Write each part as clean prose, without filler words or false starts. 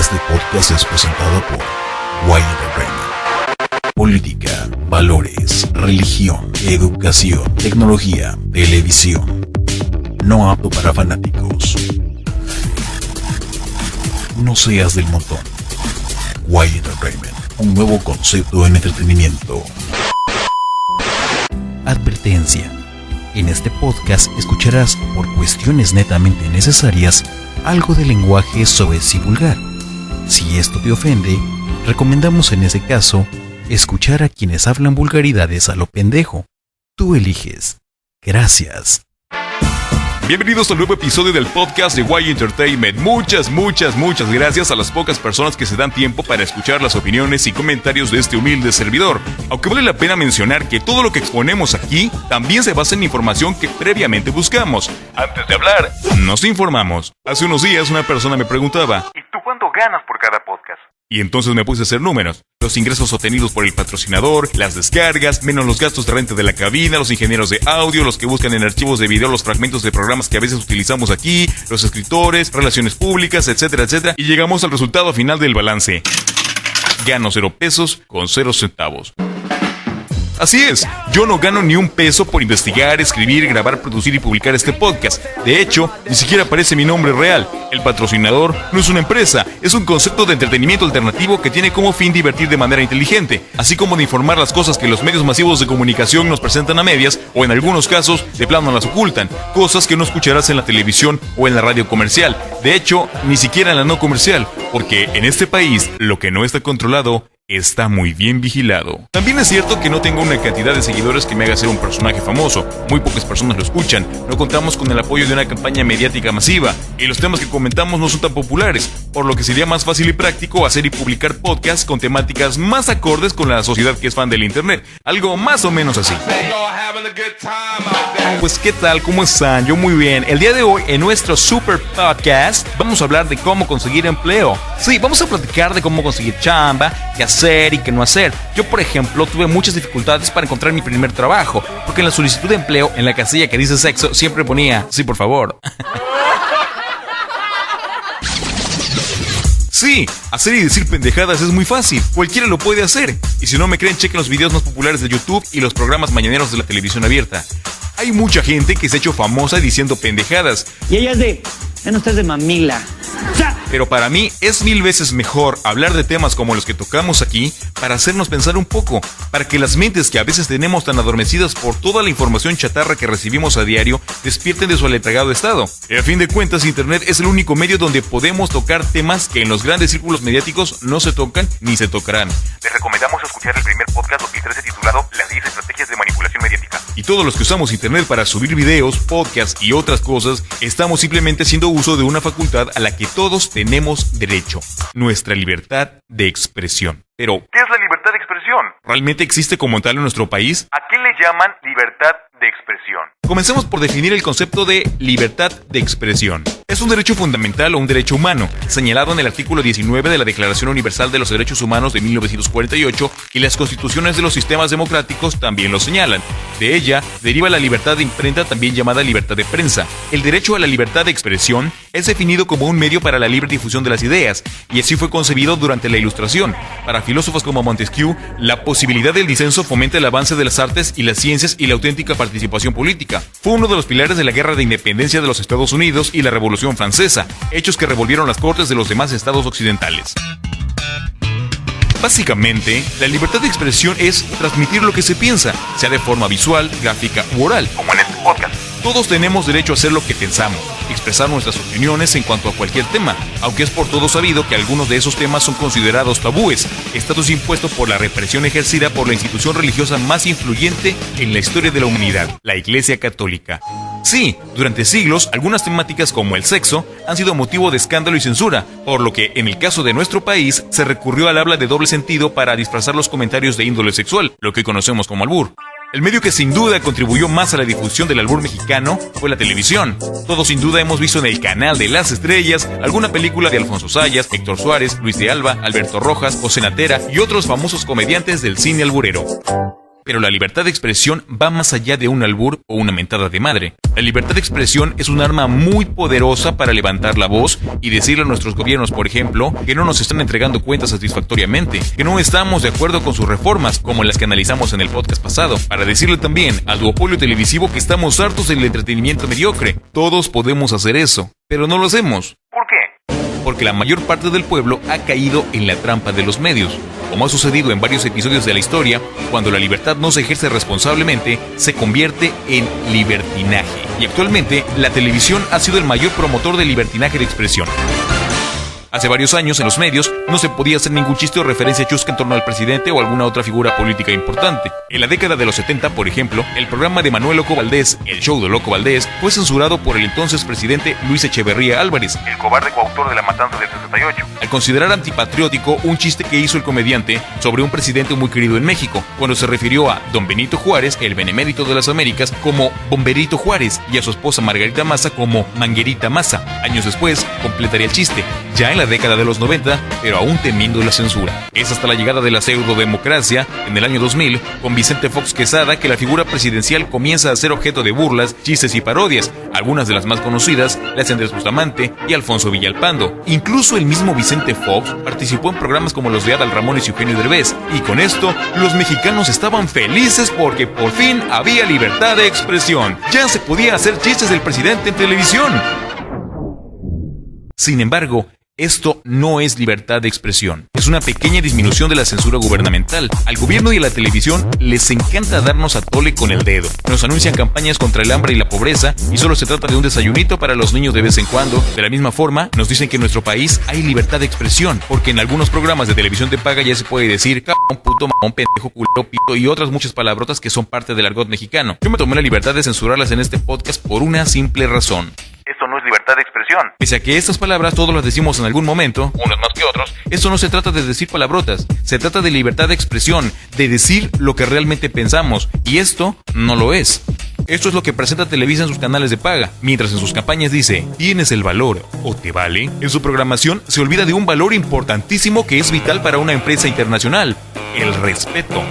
Este podcast es presentado por Why Entertainment. Política, valores, religión, educación, tecnología, televisión. No apto para fanáticos. No seas del montón. Why Entertainment, un nuevo concepto en entretenimiento. Advertencia. En este podcast escucharás, por cuestiones netamente necesarias, algo de lenguaje soez y vulgar. Si esto te ofende, recomendamos en ese caso escuchar a quienes hablan vulgaridades a lo pendejo. Tú eliges. Gracias. Bienvenidos al nuevo episodio del podcast de Why Entertainment. Muchas gracias a las pocas personas que se dan tiempo para escuchar las opiniones y comentarios de este humilde servidor. Aunque vale la pena mencionar que todo lo que exponemos aquí también se basa en información que previamente buscamos. Antes de hablar, nos informamos. Hace unos días una persona me preguntaba: ¿y tú cuánto ganas por cada podcast? Y entonces me puse a hacer números. Los ingresos obtenidos por el patrocinador, las descargas, menos los gastos de renta de la cabina, los ingenieros de audio, los que buscan en archivos de video los fragmentos de programas que a veces utilizamos aquí, los escritores, relaciones públicas, etcétera. Y llegamos al resultado final del balance. Gano 0 pesos con 0 centavos. Así es, yo no gano ni un peso por investigar, escribir, grabar, producir y publicar este podcast. De hecho, ni siquiera aparece mi nombre real. El patrocinador no es una empresa, es un concepto de entretenimiento alternativo que tiene como fin divertir de manera inteligente, así como de informar las cosas que los medios masivos de comunicación nos presentan a medias, o en algunos casos, de plano las ocultan, cosas que no escucharás en la televisión o en la radio comercial. De hecho, ni siquiera en la no comercial, porque en este país, lo que no está controlado está muy bien vigilado. También es cierto que no tengo una cantidad de seguidores que me haga ser un personaje famoso. Muy pocas personas lo escuchan. No contamos con el apoyo de una campaña mediática masiva. Y los temas que comentamos no son tan populares, por lo que sería más fácil y práctico hacer y publicar podcasts con temáticas más acordes con la sociedad que es fan del internet. Algo más o menos así. Pues ¿qué tal? ¿Cómo están? Yo muy bien. El día de hoy, en nuestro super podcast, vamos a hablar de cómo conseguir empleo. Sí, vamos a platicar de cómo conseguir chamba, qué hacer y qué no hacer. Yo, por ejemplo, tuve muchas dificultades para encontrar mi primer trabajo, porque en la solicitud de empleo, en la casilla que dice sexo, siempre ponía sí, por favor. Sí, hacer y decir pendejadas es muy fácil, cualquiera lo puede hacer. Y si no me creen, chequen los videos más populares de YouTube y los programas mañaneros de la televisión abierta. Hay mucha gente que se ha hecho famosa diciendo pendejadas. Y ella es de, ya no estás de mamila. Pero para mí es 1000 veces mejor hablar de temas como los que tocamos aquí para hacernos pensar un poco, para que las mentes que a veces tenemos tan adormecidas por toda la información chatarra que recibimos a diario despierten de su aletargado estado. A fin de cuentas, Internet es el único medio donde podemos tocar temas que en los grandes círculos mediáticos no se tocan ni se tocarán. Les recomendamos escuchar el primer podcast 2013 titulado Las 10 estrategias de manipulación mediática. Y todos los que usamos Internet para subir videos, podcasts y otras cosas, estamos simplemente haciendo uso de una facultad a la que todos tenemos derecho: nuestra libertad de expresión. Pero, ¿qué es la libertad de expresión? ¿realmente existe como tal en nuestro país? ¿A qué le llaman libertad de expresión? Comencemos por definir el concepto de libertad de expresión. Es un derecho fundamental o un derecho humano, señalado en el artículo 19 de la Declaración Universal de los Derechos Humanos de 1948, y las constituciones de los sistemas democráticos también lo señalan. De ella deriva la libertad de imprenta, también llamada libertad de prensa. El derecho a la libertad de expresión es definido como un medio para la libre difusión de las ideas, y así fue concebido durante la Ilustración. Para filósofos como Montesquieu, la posibilidad del disenso fomenta el avance de las artes y las ciencias y la auténtica participación política. Fue uno de los pilares de la Guerra de Independencia de los Estados Unidos y la Revolución Francesa, hechos que revolvieron las cortes de los demás estados occidentales. Básicamente, la libertad de expresión es transmitir lo que se piensa, sea de forma visual, gráfica u oral. Como en este podcast. Todos tenemos derecho a hacer lo que pensamos, expresar nuestras opiniones en cuanto a cualquier tema, aunque es por todo sabido que algunos de esos temas son considerados tabúes, estatus impuesto por la represión ejercida por la institución religiosa más influyente en la historia de la humanidad, la Iglesia Católica. Sí, durante siglos, algunas temáticas como el sexo han sido motivo de escándalo y censura, por lo que en el caso de nuestro país se recurrió al habla de doble sentido para disfrazar los comentarios de índole sexual, lo que conocemos como albur. El medio que sin duda contribuyó más a la difusión del albur mexicano fue la televisión. Todos sin duda hemos visto en el canal de las estrellas alguna película de Alfonso Sayas, Héctor Suárez, Luis de Alba, Alberto Rojas, José Natera y otros famosos comediantes del cine alburero. Pero la libertad de expresión va más allá de un albur o una mentada de madre. La libertad de expresión es un arma muy poderosa para levantar la voz y decirle a nuestros gobiernos, por ejemplo, que no nos están entregando cuentas satisfactoriamente, que no estamos de acuerdo con sus reformas, como las que analizamos en el podcast pasado, para decirle también al duopolio televisivo que estamos hartos del entretenimiento mediocre. Todos podemos hacer eso, pero no lo hacemos. ¿Por qué? Porque la mayor parte del pueblo ha caído en la trampa de los medios. Como ha sucedido en varios episodios de la historia, cuando la libertad no se ejerce responsablemente, se convierte en libertinaje. Y actualmente, la televisión ha sido el mayor promotor del libertinaje de expresión. Hace varios años, en los medios, no se podía hacer ningún chiste o referencia chusca en torno al presidente o alguna otra figura política importante. En la década de los 70, por ejemplo, el programa de Manuel Loco Valdés, El Show de Loco Valdés, fue censurado por el entonces presidente Luis Echeverría Álvarez, El cobarde coautor de la matanza del 68. al considerar antipatriótico un chiste que hizo el comediante sobre un presidente muy querido en México, cuando se refirió a don Benito Juárez, el benemérito de las Américas, como Bomberito Juárez, y a su esposa Margarita Maza como Manguerita Maza. Años después, completaría el chiste, ya en la década de los 90, pero aún temiendo la censura. Es hasta la llegada de la pseudodemocracia, en el año 2000, con Vicente Fox Quesada, que la figura presidencial comienza a ser objeto de burlas, chistes y parodias. Algunas de las más conocidas las de Andrés Bustamante y Alfonso Villalpando. Incluso el mismo Vicente Fox participó en programas como los de Adal Ramones y Eugenio Derbez, y con esto, los mexicanos estaban felices porque por fin había libertad de expresión. Ya se podía hacer chistes del presidente en televisión. Sin embargo, esto no es libertad de expresión. Es una pequeña disminución de la censura gubernamental. Al gobierno y a la televisión les encanta darnos a tole con el dedo. Nos anuncian campañas contra el hambre y la pobreza y solo se trata de un desayunito para los niños de vez en cuando. De la misma forma, nos dicen que en nuestro país hay libertad de expresión, porque en algunos programas de televisión de paga ya se puede decir cabrón, puto, mamón, pendejo, culo, pito y otras muchas palabrotas que son parte del argot mexicano. Yo me tomé la libertad de censurarlas en este podcast por una simple razón. Esto no es libertad de expresión. Pese a que estas palabras todos las decimos en algún momento, unos más que otros, esto no se trata de decir palabrotas, se trata de libertad de expresión, de decir lo que realmente pensamos, y esto no lo es. Esto es lo que presenta Televisa en sus canales de paga, mientras en sus campañas dice, ¿tienes el valor o te vale? En su programación se olvida de un valor importantísimo que es vital para una empresa internacional, el respeto.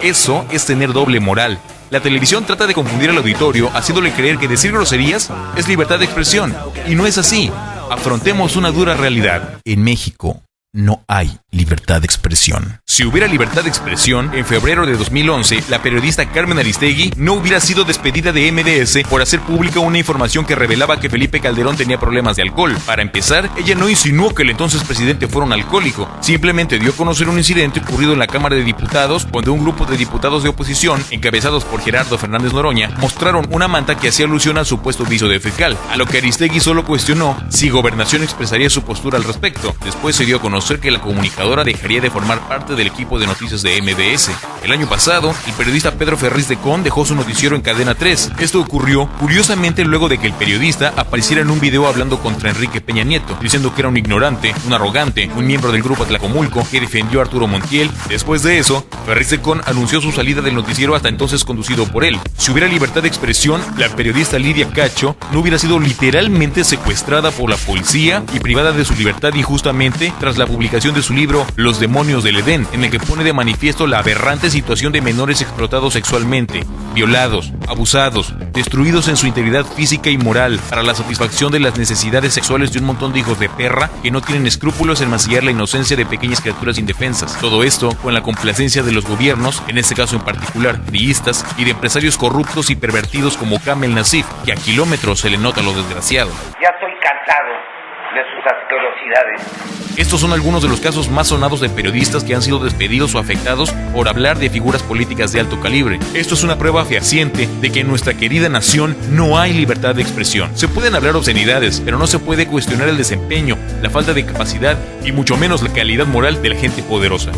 Eso es tener doble moral. La televisión trata de confundir al auditorio, haciéndole creer que decir groserías es libertad de expresión. Y no es así. Afrontemos una dura realidad. En México no hay libertad de expresión. Si hubiera libertad de expresión, en febrero de 2011, la periodista Carmen Aristegui no hubiera sido despedida de MDS por hacer pública una información que revelaba que Felipe Calderón tenía problemas de alcohol. Para empezar, ella no insinuó que el entonces presidente fuera un alcohólico, simplemente dio a conocer un incidente ocurrido en la Cámara de Diputados, cuando un grupo de diputados de oposición, encabezados por Gerardo Fernández Noroña, mostraron una manta que hacía alusión al supuesto vicio de fecal, a lo que Aristegui solo cuestionó si Gobernación expresaría su postura al respecto. Después se dio a conocer que la comunicadora dejaría de formar parte del equipo de noticias de MBS. El año pasado, el periodista Pedro Ferriz de Con dejó su noticiero en Cadena 3. Esto ocurrió, curiosamente, luego de que el periodista apareciera en un video hablando contra Enrique Peña Nieto, diciendo que era un ignorante, un arrogante, un miembro del grupo Atlacomulco que defendió a Arturo Montiel. Después de eso, Ferriz de Con anunció su salida del noticiero hasta entonces conducido por él. Si hubiera libertad de expresión, la periodista Lidia Cacho no hubiera sido literalmente secuestrada por la policía y privada de su libertad injustamente tras la publicación de su libro Los demonios del Edén, en el que pone de manifiesto la aberrante situación de menores explotados sexualmente, violados, abusados, destruidos en su integridad física y moral para la satisfacción de las necesidades sexuales de un montón de hijos de perra que no tienen escrúpulos en mancillar la inocencia de pequeñas criaturas indefensas. Todo esto con la complacencia de los gobiernos, en este caso en particular priistas, y de empresarios corruptos y pervertidos como Kamel Nasif, que a kilómetros se le nota lo desgraciado. Ya estoy cansado de sus asquerosidades. Estos son algunos de los casos más sonados de periodistas que han sido despedidos o afectados por hablar de figuras políticas de alto calibre. Esto es una prueba fehaciente de que en nuestra querida nación no hay libertad de expresión. Se pueden hablar obscenidades, pero no se puede cuestionar el desempeño, la falta de capacidad y mucho menos la calidad moral de la gente poderosa.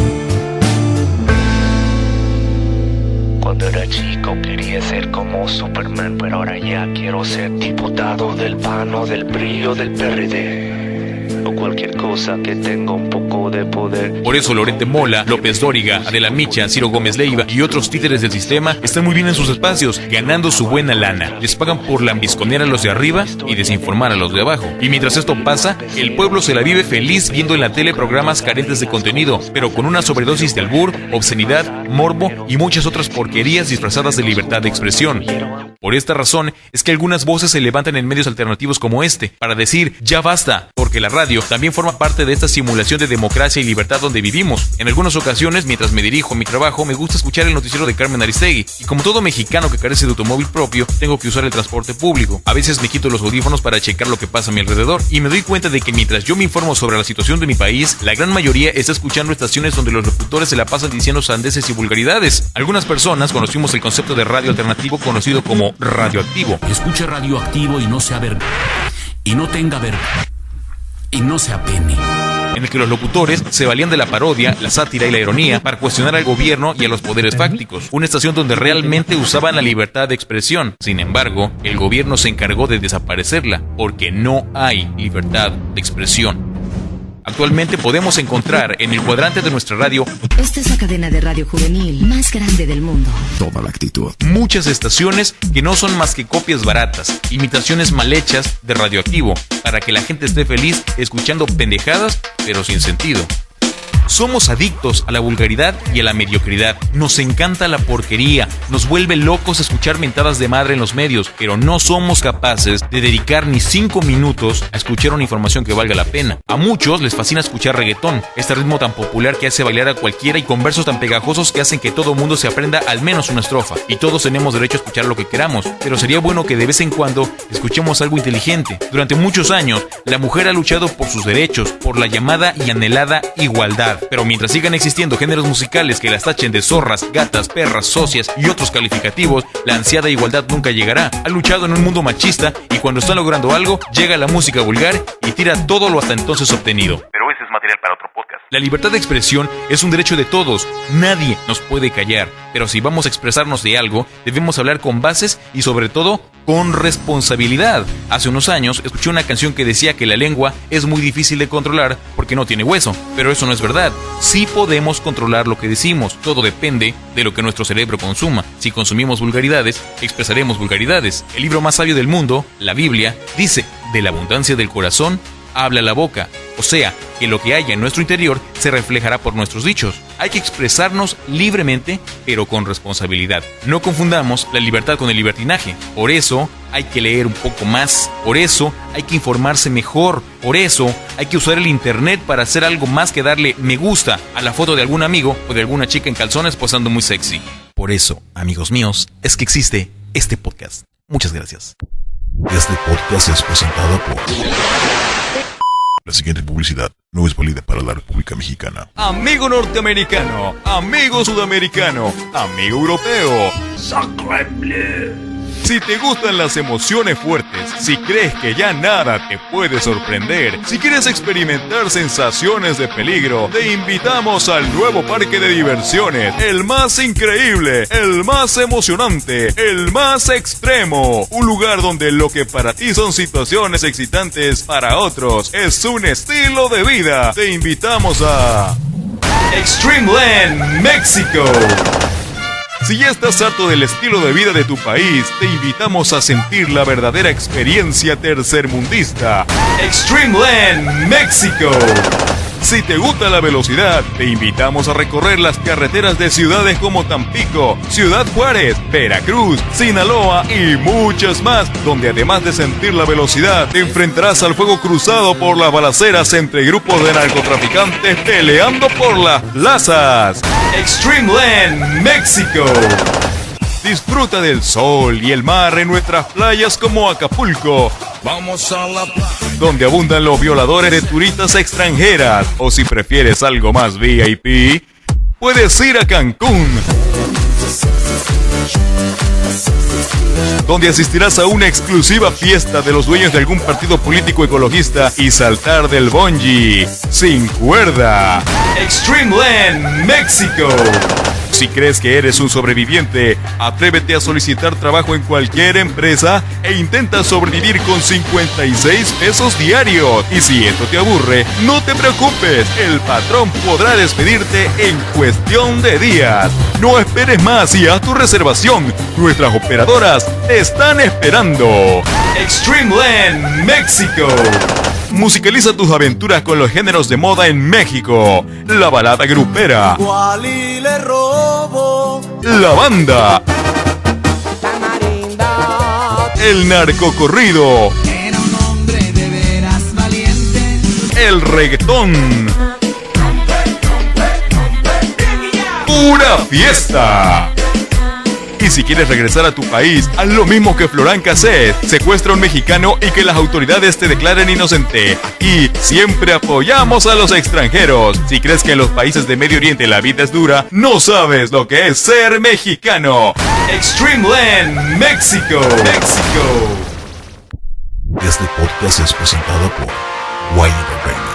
Cuando era chico quería ser como Superman, pero ahora ya quiero ser diputado del PAN o del PRI o del PRD, o cualquier cualquier cosa que tenga un poco de poder. Por eso Loret de Mola, López Dóriga, Adela Micha, Ciro Gómez Leiva y otros títeres del sistema están muy bien en sus espacios, ganando su buena lana. Les pagan por lambisconear a los de arriba y desinformar a los de abajo. Y mientras esto pasa, el pueblo se la vive feliz viendo en la tele programas carentes de contenido, pero con una sobredosis de albur, obscenidad, morbo y muchas otras porquerías disfrazadas de libertad de expresión. Por esta razón es que algunas voces se levantan en medios alternativos como este, para decir ya basta, porque la radio también forma parte de esta simulación de democracia y libertad donde vivimos. En algunas ocasiones, mientras me dirijo a mi trabajo, me gusta escuchar el noticiero de Carmen Aristegui, y como todo mexicano que carece de automóvil propio, tengo que usar el transporte público. A veces me quito los audífonos para checar lo que pasa a mi alrededor, y me doy cuenta de que mientras yo me informo sobre la situación de mi país, la gran mayoría está escuchando estaciones donde los locutores se la pasan diciendo sandeces y vulgaridades. Algunas personas conocimos el concepto de radio alternativo conocido como radioactivo. Escuche radioactivo y no se avergüence, y no tenga vergüenza, y no se apene. En el que los locutores se valían de la parodia, la sátira y la ironía para cuestionar al gobierno y a los poderes fácticos. Una estación donde realmente usaban la libertad de expresión. Sin embargo, el gobierno se encargó de desaparecerla, porque no hay libertad de expresión. Actualmente podemos encontrar en el cuadrante de nuestra radio Esta es la cadena de radio juvenil más grande del mundo. Toda la actitud. muchas estaciones que no son más que copias baratas, imitaciones mal hechas de radioactivo, para que la gente esté feliz escuchando pendejadas, pero sin sentido. Somos adictos a la vulgaridad y a la mediocridad. Nos encanta la porquería, nos vuelve locos escuchar mentadas de madre en los medios, pero no somos capaces de dedicar ni 5 minutos a escuchar una información que valga la pena. A muchos les fascina escuchar reggaetón, este ritmo tan popular que hace bailar a cualquiera y con versos tan pegajosos que hacen que todo mundo se aprenda al menos una estrofa. Y todos tenemos derecho a escuchar lo que queramos, pero sería bueno que de vez en cuando escuchemos algo inteligente. Durante muchos años, la mujer ha luchado por sus derechos, por la llamada y anhelada igualdad. Pero mientras sigan existiendo géneros musicales que las tachen de zorras, gatas, perras, socias y otros calificativos, la ansiada igualdad nunca llegará. Ha luchado en un mundo machista y cuando están logrando algo, llega la música vulgar y tira todo lo hasta entonces obtenido. Pero ese es material para otro podcast. La libertad de expresión es un derecho de todos, nadie nos puede callar, pero si vamos a expresarnos de algo, debemos hablar con bases y sobre todo con responsabilidad. Hace unos años escuché una canción que decía que la lengua es muy difícil de controlar porque no tiene hueso, pero eso no es verdad. Sí podemos controlar lo que decimos, todo depende de lo que nuestro cerebro consuma. Si consumimos vulgaridades, expresaremos vulgaridades. El libro más sabio del mundo, la Biblia, dice: de la abundancia del corazón habla la boca, o sea, que lo que haya en nuestro interior se reflejará por nuestros dichos. Hay que expresarnos libremente, pero con responsabilidad. No confundamos la libertad con el libertinaje. Por eso hay que leer un poco más, por eso hay que informarse mejor, por eso hay que usar el internet para hacer algo más que darle me gusta a la foto de algún amigo o de alguna chica en calzones posando muy sexy. Por eso, amigos míos, es que existe este podcast. Muchas gracias. Este podcast es presentado por... La siguiente publicidad no es válida para la República Mexicana. Amigo norteamericano, amigo sudamericano, amigo europeo. Sacre bleu. Si te gustan las emociones fuertes, si crees que ya nada te puede sorprender, si quieres experimentar sensaciones de peligro, te invitamos al nuevo parque de diversiones, el más increíble, el más emocionante, el más extremo. Un lugar donde lo que para ti son situaciones excitantes, para otros es un estilo de vida. Te invitamos a Extreme Land, México. Si ya estás harto del estilo de vida de tu país, te invitamos a sentir la verdadera experiencia tercermundista. Extreme Land, México. Si te gusta la velocidad, te invitamos a recorrer las carreteras de ciudades como Tampico, Ciudad Juárez, Veracruz, Sinaloa y muchas más, donde además de sentir la velocidad, te enfrentarás al fuego cruzado por las balaceras entre grupos de narcotraficantes peleando por las plazas. Extreme Land, México. Disfruta del sol y el mar en nuestras playas como Acapulco. Vamos a la playa, donde abundan los violadores de turistas extranjeras. O si prefieres algo más VIP, puedes ir a Cancún, donde asistirás a una exclusiva fiesta de los dueños de algún partido político ecologista y saltar del bungee sin cuerda. Extreme Land, México. si crees que eres un sobreviviente, atrévete a solicitar trabajo en cualquier empresa e intenta sobrevivir con 56 pesos diarios. Y si esto te aburre, no te preocupes, el patrón podrá despedirte en cuestión de días. No esperes más y haz tu reservación. Nuestras operadoras te están esperando. Extreme Land, México. Musicaliza tus aventuras con los géneros de moda en México. La balada grupera. La banda. El narcocorrido. El reggaetón. Pura fiesta. Y si quieres regresar a tu país, haz lo mismo que Florán Cassette. Secuestra a un mexicano y que las autoridades te declaren inocente. Aquí siempre apoyamos a los extranjeros. Si crees que en los países de Medio Oriente la vida es dura, no sabes lo que es ser mexicano. Extreme Land, México. Este podcast es presentado por Wild Radio.